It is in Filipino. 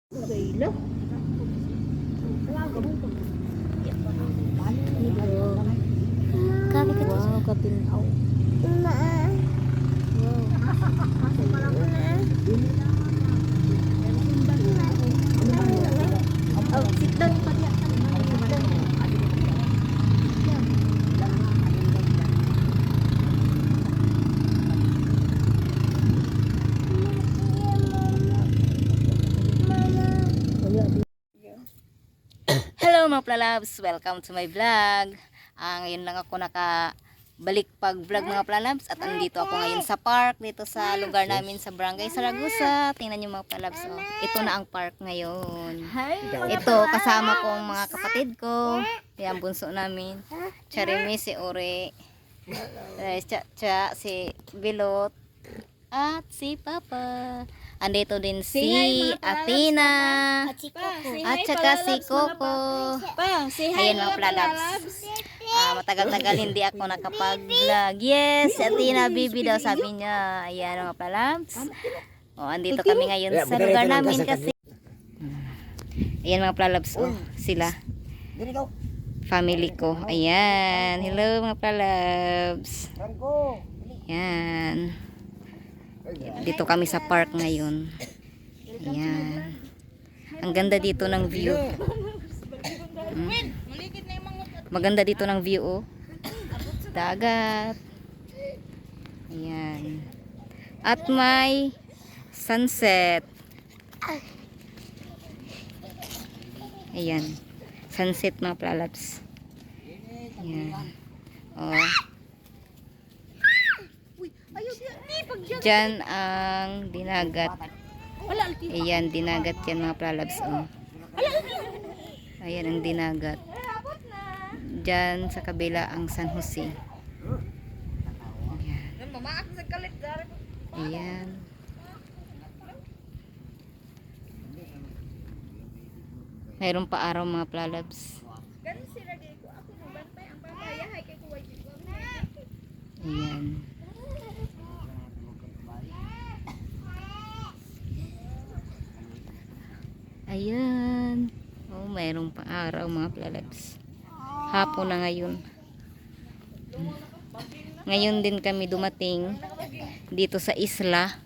Gayla. Gabi ka to. Wow, katinaw. Oh, sitot pa niya. Hello mga plalabs, welcome to my vlog. Ngayon lang ako nakabalik pag vlog mga plalabs at andito ako ngayon sa park dito sa lugar namin sa Barangay Saragusa. Tingnan niyo mga plalabs, oh. Ito na ang park ngayon. Ito kasama kong mga kapatid ko. Yan bunso namin. Charimi, si Ore, si Bilot at si Papa. Andito din si Athena at saka si Coco. Ayan mga plalabs. Matagal-tagal hindi ako nakapag-vlog. Yes, si Athena Bibi daw sabi niya. Ayan mga plalabs. Andito kami ngayon sa lugar namin kasi. Ayan mga plalabs. Sila. Family ko. Ayan. Hello mga plalabs. Ayan. Dito kami sa park ngayon. Ayan. Ang ganda dito ng view. Maganda dito ng view, oh. Dagat. Ayan. At may sunset. Ayan. Sunset mga plalabs. Ayan. Oh. Diyan ang dinagat. Ayan, dinagat yan mga plalabs. Ayan ang dinagat. Diyan sa kabila ang San Jose. Ayan. Ayan. Mayroon pa araw mga plalabs. Ayan. Ayan. Mayroong pang araw mga plalabs. Hapon na ngayon. Ngayon din kami dumating dito sa isla.